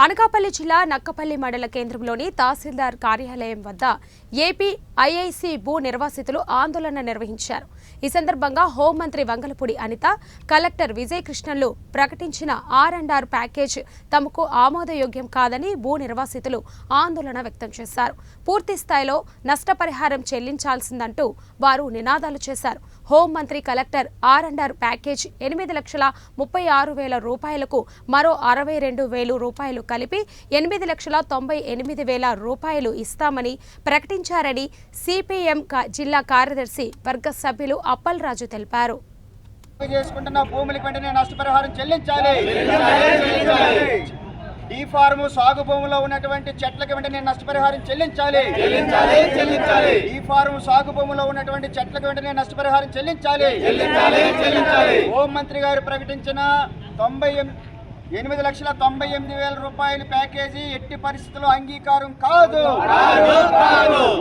అనకాపల్లి జిల్లా నక్కపల్లి మండల కేంద్రంలోని తహసీల్దార్ కార్యాలయం వద్ద ఏపీ ఐఐసి భూ నిర్వాసితులు ఆందోళన నిర్వహించారు. ఈ సందర్భంగా హోంమంత్రి వంగలపూడి అనిత, కలెక్టర్ విజయకృష్ణన్లు ప్రకటించిన R&R ప్యాకేజ్ తమకు ఆమోదయోగ్యం కాదని భూ నిర్వాసితులు ఆందోళన వ్యక్తం చేశారు. పూర్తి స్థాయిలో నష్టపరిహారం చెల్లించాల్సిందంటూ వారు నినాదాలు చేశారు. హోంమంత్రి కలెక్టర్ R&R ప్యాకేజ్ 8,36,000 రూపాయలకు మరో 62,000 రూపాయలు కలిపి 8,98,000 రూపాయలు ఇస్తామని ప్రకటించారని సిపిఎం జిల్లా కార్యదర్శి వర్గ సభ్యులు అప్పలరాజు తెలిపారు. భూములకు వెంటనే నష్టపరిహారం చెల్లించాలి. ఈ ఫార్ము సాగు భూములో ఉన్నటువంటి చెట్లకు వెంటనే నష్టపరిహారం చెల్లించాలి. ఈ ఫార్ము సాగు భూములో ఉన్నటువంటి చెట్లకు వెంటనే నష్టపరిహారం చెల్లించాలి. హోంమంత్రి గారు ప్రకటించిన 8,98,000 రూపాయల ప్యాకేజీ ఎట్టి పరిస్థితుల్లో అంగీకారం కాదు.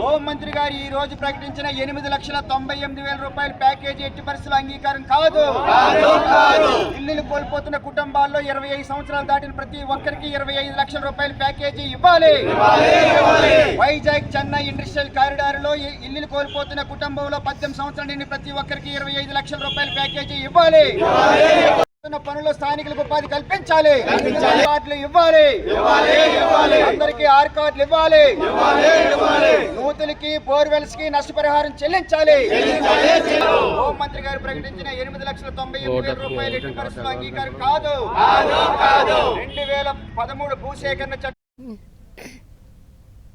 హోంమంత్రి గారు ఈ రోజు ప్రకటించిన 8,98,000 రూపాయల ప్యాకేజీ ఎట్టి పరిస్థితుల్లో అంగీకారం కాదు. ఇల్లులు కోల్పోతున్న కుటుంబాల్లో 25 సంవత్సరాలు దాటిన ప్రతి ఒక్కరికి 25 లక్షల రూపాయల ప్యాకేజీ ఇవ్వాలి. వైజాగ్ చెన్నై ఇండస్ట్రియల్ కారిడార్ లో ఇల్లులు కోల్పోతున్న కుటుంబంలో 18 సంవత్సరాలు నిండిన ప్రతి ఒక్కరికి 25 లక్షల రూపాయల ప్యాకేజీ ఇవ్వాలి. పనుల్లో స్థానికులకు ఉపాధి కల్పించాలి. కార్డులు ఇవ్వాలి. అందరికీ R కార్డులు ఇవ్వాలి. నూతులకి బోర్వెల్స్ కి నష్టపరిహారం చెల్లించాలి. హోంమంత్రి గారు ప్రకటించిన 8,98,000 రూపాయలు ఎట్టి పరిస్థితుల్లో అంగీకారం కాదు. 2013 భూసేకరణ చట్టం